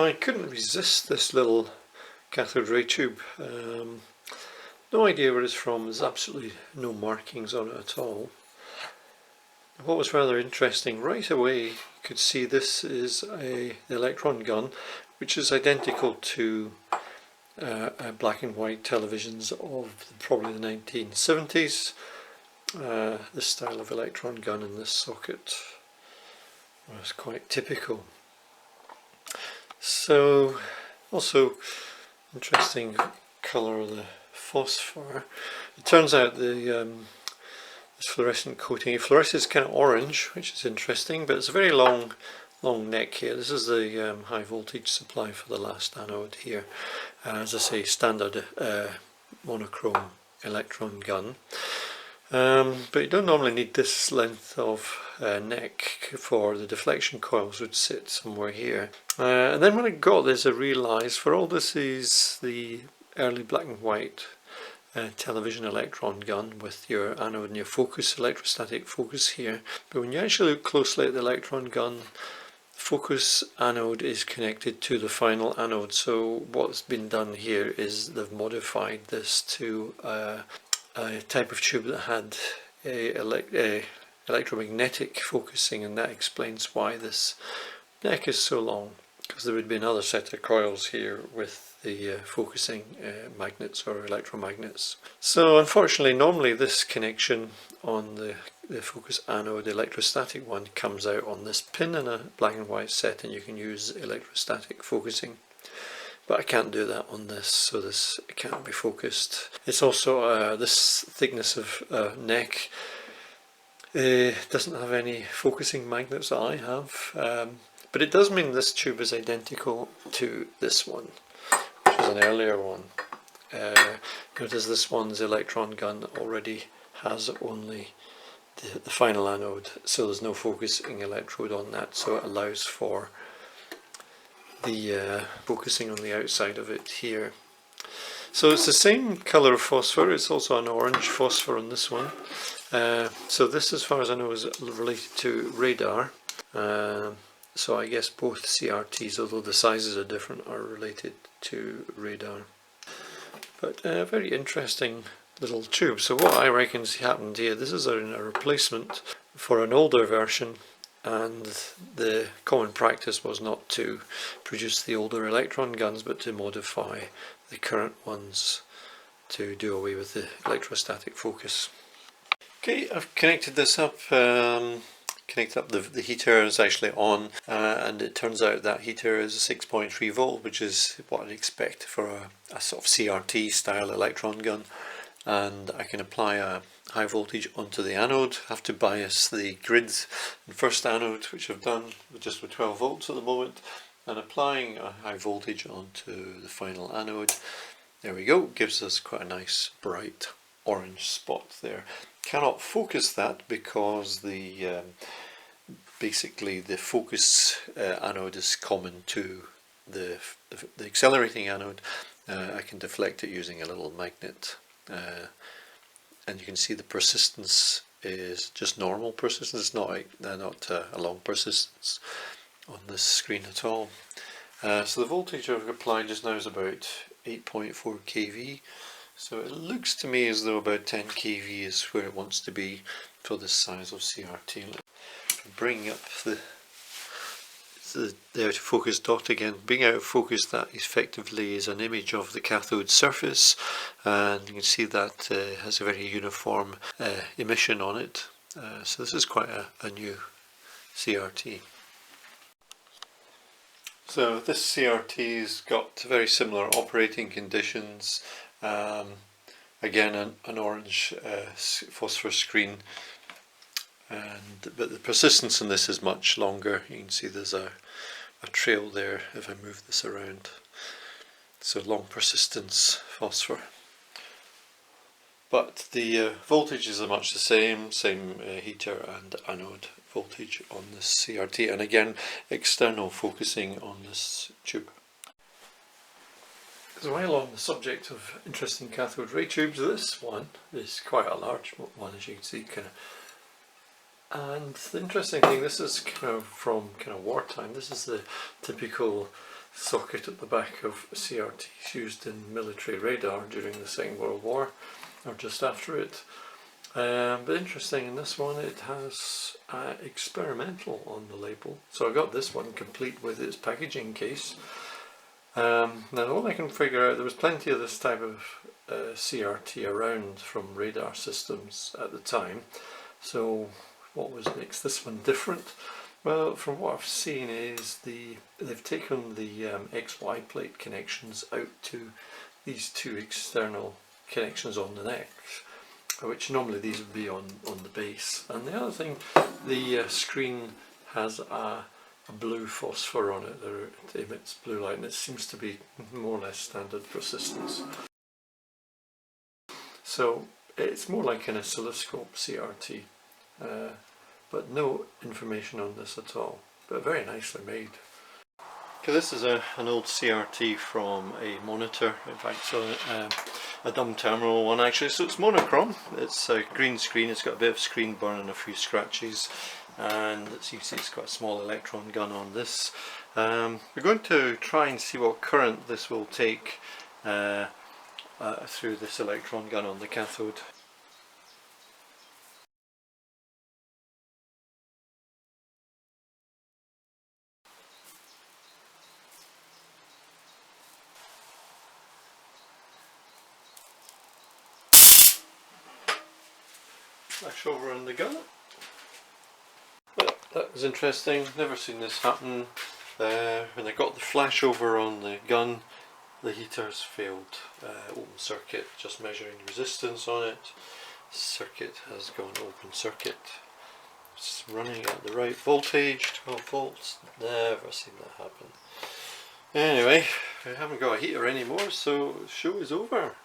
I couldn't resist this little cathode ray tube. No idea where it's from, there's absolutely no markings on it at all. What was rather interesting, right away you could see this is the electron gun, which is identical to black and white televisions of probably the 1970s. This style of electron gun in this socket was quite typical. So, also interesting colour of the phosphor. It turns out the this fluorescent coating, it fluoresces kind of orange, which is interesting, but it's a very long neck here. This is the high voltage supply for the last anode here. As I say, standard monochrome electron gun. But you don't normally need this length of neck, for the deflection coils would sit somewhere here. And then when I got this, I realised for all this is the early black and white television electron gun with your anode and your focus, electrostatic focus here. But when you actually look closely at the electron gun, focus anode is connected to the final anode. So what's been done here is they've modified this to a type of tube that had a electromagnetic focusing, and that explains why this neck is so long, because there would be another set of coils here with the focusing magnets or electromagnets. So unfortunately, normally this connection on the focus anode, the electrostatic one, comes out on this pin in a black and white set, and you can use electrostatic focusing. But I can't do that on this, so this can't be focused. It's also this thickness of neck doesn't have any focusing magnets that I have, but it does mean this tube is identical to this one, which is an earlier one. Notice this one's electron gun already has only the final anode, so there's no focusing electrode on that, so it allows for the focusing on the outside of it here. So it's the same colour of phosphor, it's also an orange phosphor on this one. So this, as far as I know, is related to radar. So I guess both CRTs, although the sizes are different, are related to radar. But very interesting little tube. So what I reckon's happened here, this is a replacement for an older version, and the common practice was not to produce the older electron guns, but to modify the current ones to do away with the electrostatic focus. Okay, I've connected this up. The heater is actually on, and it turns out that heater is a 6.3 volt, which is what I'd expect for a sort of CRT style electron gun. And I can apply a high voltage onto the anode, have to bias the grids in first anode, which I've done just with 12 volts at the moment, and applying a high voltage onto the final anode. There we go, gives us quite a nice bright orange spot there. Cannot focus that because the basically the focus anode is common to the accelerating anode. I can deflect it using a little magnet. And you can see the persistence is just normal persistence, not a long persistence on this screen at all. So the voltage I've applied just now is about 8.4 kV. So it looks to me as though about 10 kV is where it wants to be for this size of CRT. Bring up the out of focus dot again. Being out of focus, that effectively is an image of the cathode surface, and you can see that has a very uniform emission on it. So this is quite a new CRT. So this CRT's got very similar operating conditions. Again, an orange phosphor screen, but the persistence in this is much longer. You can see there's a trail there if I move this around. So long persistence phosphor. But the voltages are much the same heater and anode voltage on this CRT, and again external focusing on this tube. So while on the subject of interesting cathode ray tubes, this one is quite a large one, as you can see, and the interesting thing, this is from wartime. This is the typical socket at the back of CRTs used in military radar during the Second World War, or just after it. But interesting, in this one it has experimental on the label. So I got this one complete with its packaging case. Now all I can figure out, there was plenty of this type of CRT around from radar systems at the time. So what makes this one different? Well, from what I've seen is they've taken the XY plate connections out to these two external connections on the neck, which normally these would be on the base. And the other thing, the screen has a blue phosphor on it, it emits blue light, and it seems to be more or less standard persistence. So it's more like an oscilloscope CRT, but no information on this at all, but very nicely made. Okay, this is an old CRT from a monitor, in fact, so a dumb terminal one actually. So it's monochrome, it's a green screen, it's got a bit of screen burn and a few scratches, and as you can see it's got a small electron gun on this. We're going to try and see what current this will take through this electron gun on the cathode. Flashover in the gun. Well, that was interesting, never seen this happen. When I got the flashover on the gun, the heaters failed. Open circuit, just measuring resistance on it. Circuit has gone open circuit. It's running at the right voltage, 12 volts, never seen that happen. Anyway, I haven't got a heater anymore, so the show is over.